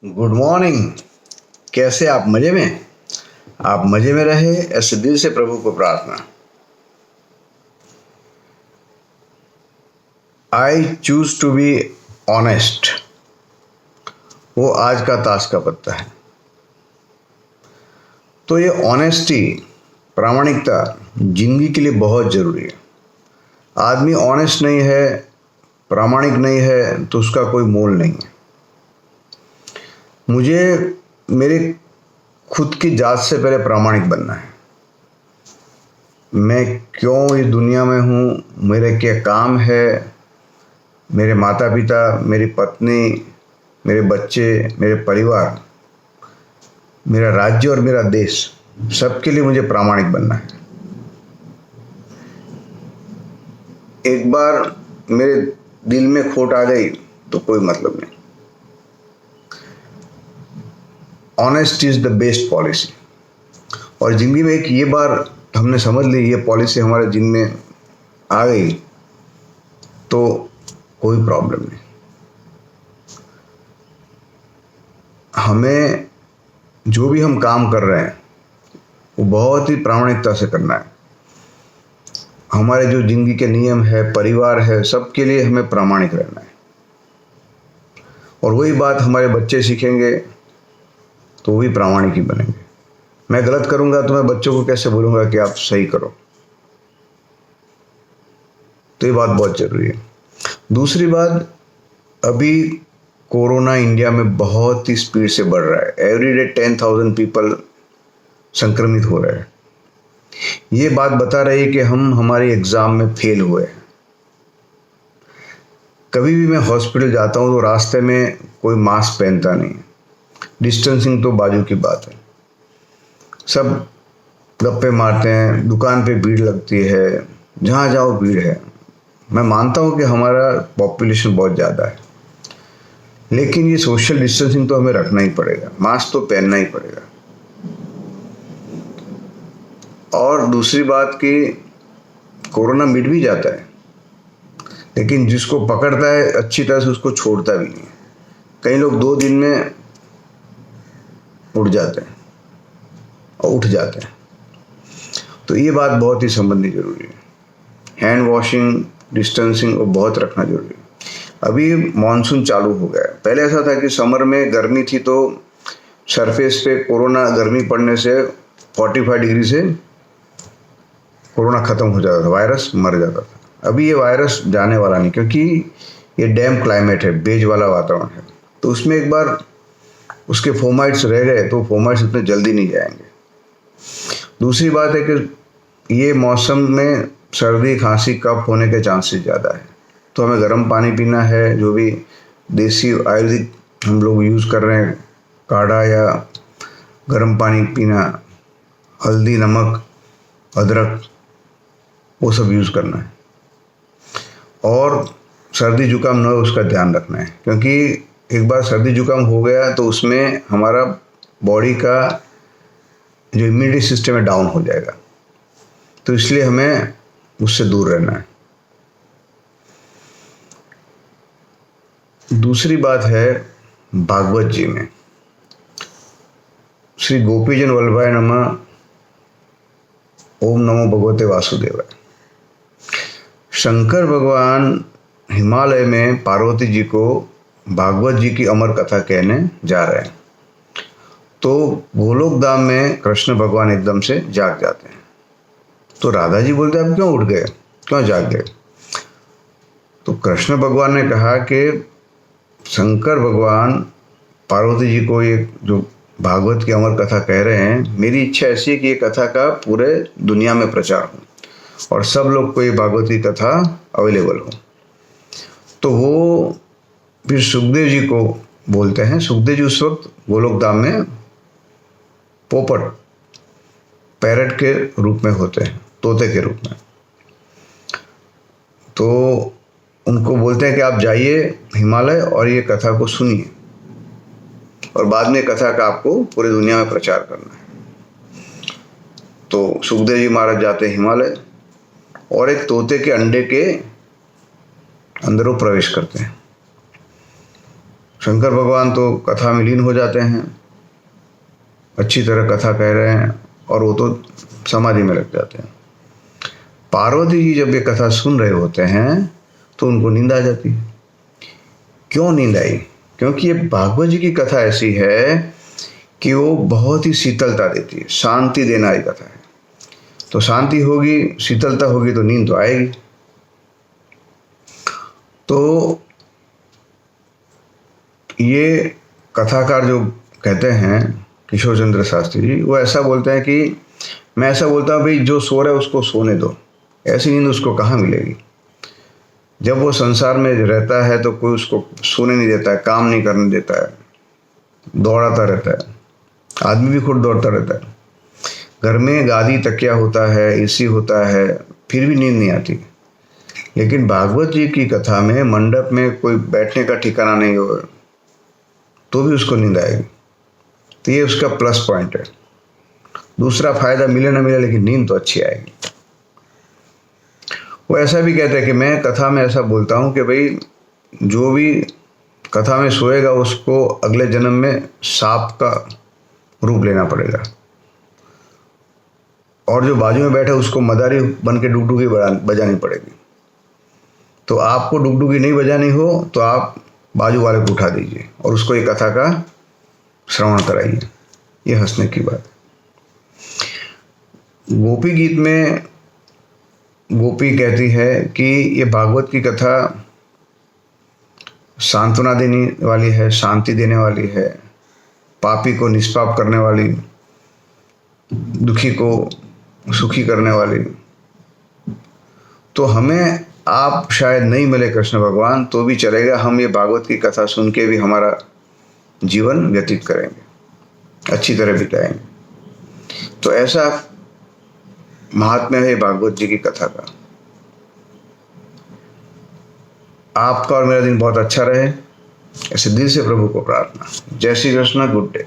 Good morning. कैसे आप मज़े में? आप मज़े में रहे ऐसे दिल से प्रभु को प्रार्थना। I choose to be honest, वो आज का ताश का पत्ता है। तो ये ऑनेस्टी, प्रामाणिकता जिंदगी के लिए बहुत ज़रूरी है। आदमी ऑनेस्ट नहीं है, प्रामाणिक नहीं है तो उसका कोई मोल नहीं है। मुझे मेरे खुद की जात से पहले प्रामाणिक बनना है। मैं क्यों इस दुनिया में हूँ, मेरे क्या काम है, मेरे माता पिता, मेरी पत्नी, मेरे बच्चे, मेरे परिवार, मेरा राज्य और मेरा देश, सबके लिए मुझे प्रामाणिक बनना है। एक बार मेरे दिल में खोट आ गई तो कोई मतलब नहीं। Honest is the best policy. और ज़िंदगी में एक ये बार हमने समझ ली, ये पॉलिसी हमारे जिन में आ गई तो कोई प्रॉब्लम नहीं। हमें जो भी हम काम कर रहे हैं वो बहुत ही प्रामाणिकता से करना है। हमारे जो ज़िंदगी के नियम है, परिवार है, सबके लिए हमें प्रामाणिक रहना है। और वही बात हमारे बच्चे सीखेंगे तो वो भी प्रामाणिक ही बनेंगे। मैं गलत करूंगा तो मैं बच्चों को कैसे बोलूंगा कि आप सही करो? तो ये बात बहुत ज़रूरी है। दूसरी बात, अभी कोरोना इंडिया में बहुत ही स्पीड से बढ़ रहा है। एवरी डे 10,000 पीपल संक्रमित हो रहे हैं। ये बात बता रही है कि हम हमारे एग्ज़ाम में फेल हुए हैं। कभी भी मैं हॉस्पिटल जाता हूँ तो रास्ते में कोई मास्क पहनता नहीं। डिस्टेंसिंग तो बाजू की बात है। सब गप्पे मारते हैं, दुकान पे भीड़ लगती है, जहाँ जाओ भीड़ है। मैं मानता हूँ कि हमारा पॉपुलेशन बहुत ज़्यादा है, लेकिन ये सोशल डिस्टेंसिंग तो हमें रखना ही पड़ेगा, मास्क तो पहनना ही पड़ेगा। और दूसरी बात कि कोरोना मिट भी जाता है, लेकिन जिसको पकड़ता है अच्छी तरह से उसको छोड़ता भी नहीं है। कई लोग 2 दिन में उठ जाते हैं और उठ जाते हैं। तो ये बात बहुत ही समझनी जरूरी है। हैंड वॉशिंग, डिस्टेंसिंग वो बहुत रखना जरूरी है। अभी मॉनसून चालू हो गया है। पहले ऐसा था कि समर में गर्मी थी तो सरफेस पे कोरोना, गर्मी पड़ने से 45 डिग्री से कोरोना ख़त्म हो जाता था, वायरस मर जाता था। अभी ये वायरस जाने वाला नहीं, क्योंकि ये डैम क्लाइमेट है, बेज वाला वातावरण है। तो उसमें एक बार उसके फोमाइट्स रह गए तो फोमाइट्स इतने जल्दी नहीं जाएंगे। दूसरी बात है कि ये मौसम में सर्दी खांसी कफ होने के चांसेस ज़्यादा है। तो हमें गर्म पानी पीना है। जो भी देसी आयुर्वेदिक हम लोग यूज़ कर रहे हैं, काढ़ा या गर्म पानी पीना, हल्दी, नमक, अदरक, वो सब यूज़ करना है। और सर्दी जुकाम न हो उसका ध्यान रखना है, क्योंकि एक बार सर्दी जुकाम हो गया तो उसमें हमारा बॉडी का जो इम्यूनिटी सिस्टम है डाउन हो जाएगा। तो इसलिए हमें उससे दूर रहना है। दूसरी बात है, भागवत जी में श्री गोपीजन वल्लभाय नमः, ओम नमो भगवते वासुदेवाय। शंकर भगवान हिमालय में पार्वती जी को भागवत जी की अमर कथा कहने जा रहे हैं। तो गोलोक धाम में कृष्ण भगवान एकदम से जाग जाते हैं। तो राधा जी बोलते आप क्यों उठ गए, क्यों जाग गए? तो कृष्ण भगवान ने कहा कि शंकर भगवान पार्वती जी को ये जो भागवत की अमर कथा कह रहे हैं, मेरी इच्छा ऐसी है कि ये कथा का पूरे दुनिया में प्रचार हो और सब लोग को ये भागवत की कथा अवेलेबल हो। तो वो फिर सुखदेव जी को बोलते हैं। सुखदेव जी उस वक्त गोलोक धाम में पोपट, पैरट के रूप में होते हैं, तोते के रूप में। तो उनको बोलते हैं कि आप जाइए हिमालय और ये कथा को सुनिए, और बाद में कथा का आपको पूरी दुनिया में प्रचार करना है। तो सुखदेव जी महाराज जाते हैं हिमालय और एक तोते के अंडे के अंदर वो प्रवेश करते हैं। शंकर भगवान तो कथा में लीन हो जाते हैं, अच्छी तरह कथा कह रहे हैं, और वो तो समाधि में लग जाते हैं। पार्वती जी जब ये कथा सुन रहे होते हैं तो उनको नींद आ जाती है। क्यों नींद आई? क्योंकि ये भागवत जी की कथा ऐसी है कि वो बहुत ही शीतलता देती है, शांति देने वाली कथा है। तो शांति होगी, शीतलता होगी तो नींद तो आएगी। तो ये कथाकार जो कहते हैं किशोर चंद्र शास्त्री जी, वो ऐसा बोलते हैं कि मैं ऐसा बोलता हूँ भाई, जो सो रहा है उसको सोने दो, ऐसी नींद उसको कहाँ मिलेगी। जब वो संसार में रहता है तो कोई उसको सोने नहीं देता है, काम नहीं करने देता है, दौड़ाता रहता है। आदमी भी खुद दौड़ता रहता है। घर में गादी तकिया होता है, एसी होता है, फिर भी नींद नहीं आती। लेकिन भागवत जी की कथा में मंडप में कोई बैठने का ठिकाना नहीं हो तो भी उसको नींद आएगी। तो ये उसका प्लस पॉइंट है। दूसरा फायदा मिले ना मिले, लेकिन नींद तो अच्छी आएगी। वो ऐसा भी कहते हैं कि मैं कथा में ऐसा बोलता हूँ कि भाई जो भी कथा में सोएगा उसको अगले जन्म में सांप का रूप लेना पड़ेगा, और जो बाजू में बैठा उसको मदारी बन के डुगडुगी बजानी पड़ेगी। तो आपको डुगडुगी नहीं बजानी हो तो आप बाजू वाले को उठा दीजिए और उसको ये कथा का श्रवण कराइए। ये हंसने की बात। गोपी गीत में गोपी कहती है कि ये भागवत की कथा सांत्वना देने वाली है, शांति देने वाली है, पापी को निष्पाप करने वाली, दुखी को सुखी करने वाली। तो हमें आप शायद नहीं मिले कृष्ण भगवान तो भी चलेगा, हम ये भागवत की कथा सुन के भी हमारा जीवन व्यतीत करेंगे, अच्छी तरह बिताएंगे। तो ऐसा महात्म्य है भागवत जी की कथा का। आपका और मेरा दिन बहुत अच्छा रहे, ऐसे दिल से प्रभु को प्रार्थना। जय श्री कृष्ण, गुड डे।